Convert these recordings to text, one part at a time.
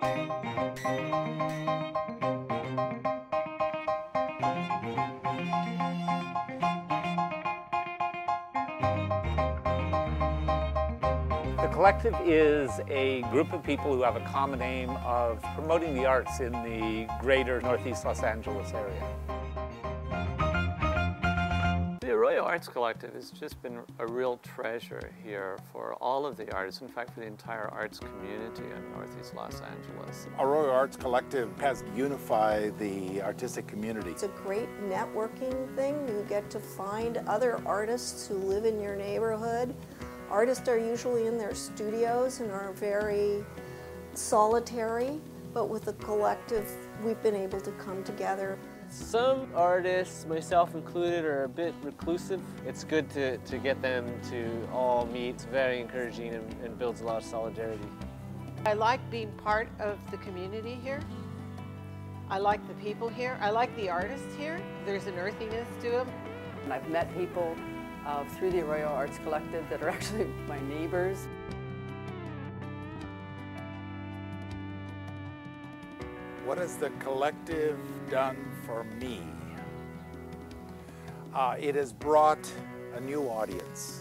The collective is a group of people who have a common aim of promoting the arts in the greater Northeast Los Angeles area. The Arroyo Arts Collective has just been a real treasure here for all of the artists, in fact for the entire arts community in Northeast Los Angeles. Arroyo Arts Collective has unified the artistic community. It's a great networking thing. You get to find other artists who live in your neighborhood. Artists are usually in their studios and are very solitary, but with the collective, we've been able to come together. Some artists, myself included, are a bit reclusive. It's good to get them to all meet. It's very encouraging and builds a lot of solidarity. I like being part of the community here. I like the people here. I like the artists here. There's an earthiness to them. And I've met people through the Arroyo Arts Collective that are actually my neighbors. What has the collective done for me? It has brought a new audience.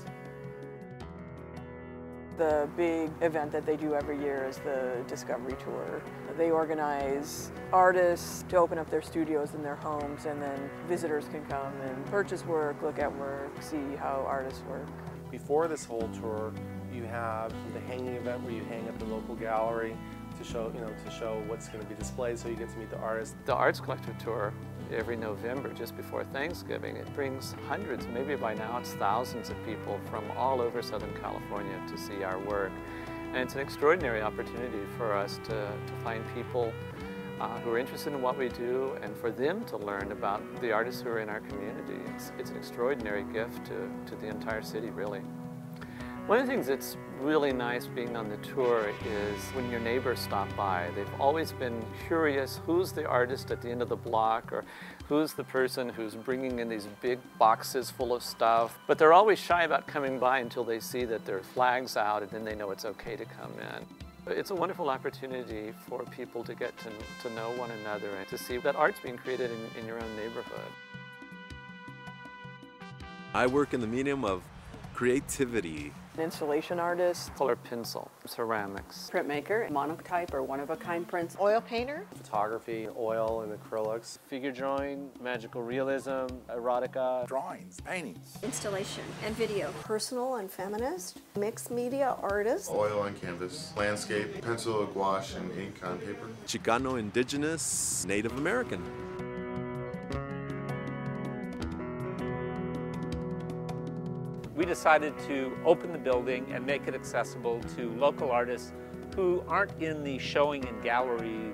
The big event that they do every year is the Discovery Tour. They organize artists to open up their studios in their homes, and then visitors can come and purchase work, look at work, see how artists work. Before this whole tour, you have the hanging event where you hang at the local gallery to show what's going to be displayed, so you get to meet the artists. The Arts Collective Tour every November, just before Thanksgiving, it brings hundreds, maybe by now it's thousands of people from all over Southern California to see our work. And it's an extraordinary opportunity for us to find people who are interested in what we do and for them to learn about the artists who are in our community. It's an extraordinary gift to the entire city, really. One of the things that's really nice being on the tour is when your neighbors stop by. They've always been curious who's the artist at the end of the block, or who's the person who's bringing in these big boxes full of stuff. But they're always shy about coming by until they see that there are flags out, and then they know it's okay to come in. It's a wonderful opportunity for people to get to know one another and to see that art's being created in your own neighborhood. I work in the medium of creativity. An installation artist, Color pencil, ceramics, printmaker, monotype or one-of-a-kind prints, Oil painter. Photography, oil and acrylics, Figure drawing, magical realism, erotica, Drawings, paintings. Installation and video. Personal and feminist, mixed media artist. Oil on canvas, landscape, pencil, gouache, and ink on paper. Chicano, indigenous, Native American. We decided to open the building and make it accessible to local artists who aren't in the showing and gallery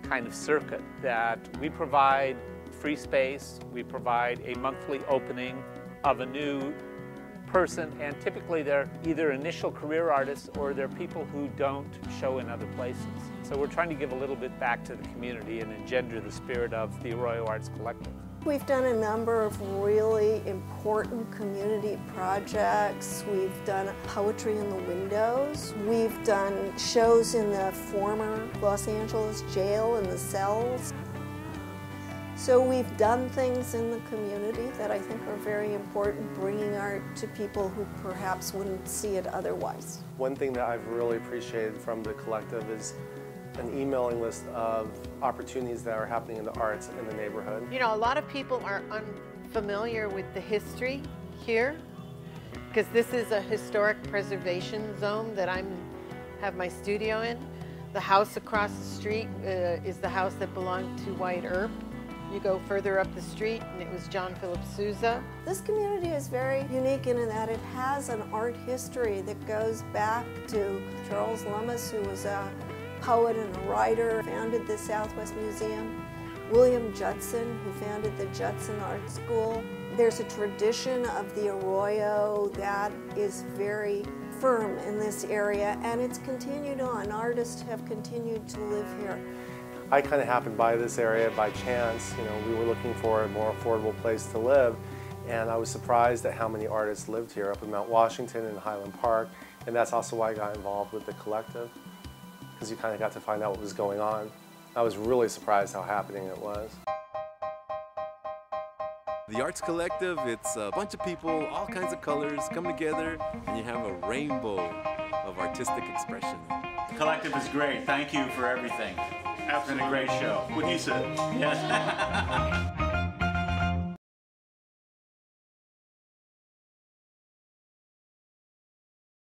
kind of circuit. That we provide free space, we provide a monthly opening of a new person, and typically they're either initial career artists or they're people who don't show in other places. So we're trying to give a little bit back to the community and engender the spirit of the Arroyo Arts Collective. We've done a number of really important community projects. We've done poetry in the windows. We've done shows in the former Los Angeles jail in the cells. So we've done things in the community that I think are very important, bringing art to people who perhaps wouldn't see it otherwise. One thing that I've really appreciated from the collective is an emailing list of opportunities that are happening in the arts in the neighborhood. You know, a lot of people are unfamiliar with the history here, because this is a historic preservation zone that I have my studio in. The house across the street is the house that belonged to Wyatt Earp. You go further up the street and it was John Philip Sousa. This community is very unique in that it has an art history that goes back to Charles Lummis, who was a poet and a writer, founded the Southwest Museum. William Judson, who founded the Judson Art School. There's a tradition of the Arroyo that is very firm in this area, and it's continued on. Artists have continued to live here. I kind of happened by this area by chance. You know, we were looking for a more affordable place to live, and I was surprised at how many artists lived here up in Mount Washington and Highland Park, and that's also why I got involved with the collective. because you kind of got to find out what was going on. I was really surprised how happening it was. The Arts Collective, it's a bunch of people, all kinds of colors come together, and you have a rainbow of artistic expression. The Collective is great. Thank you for everything. It's been a great show. What do you say? Yes.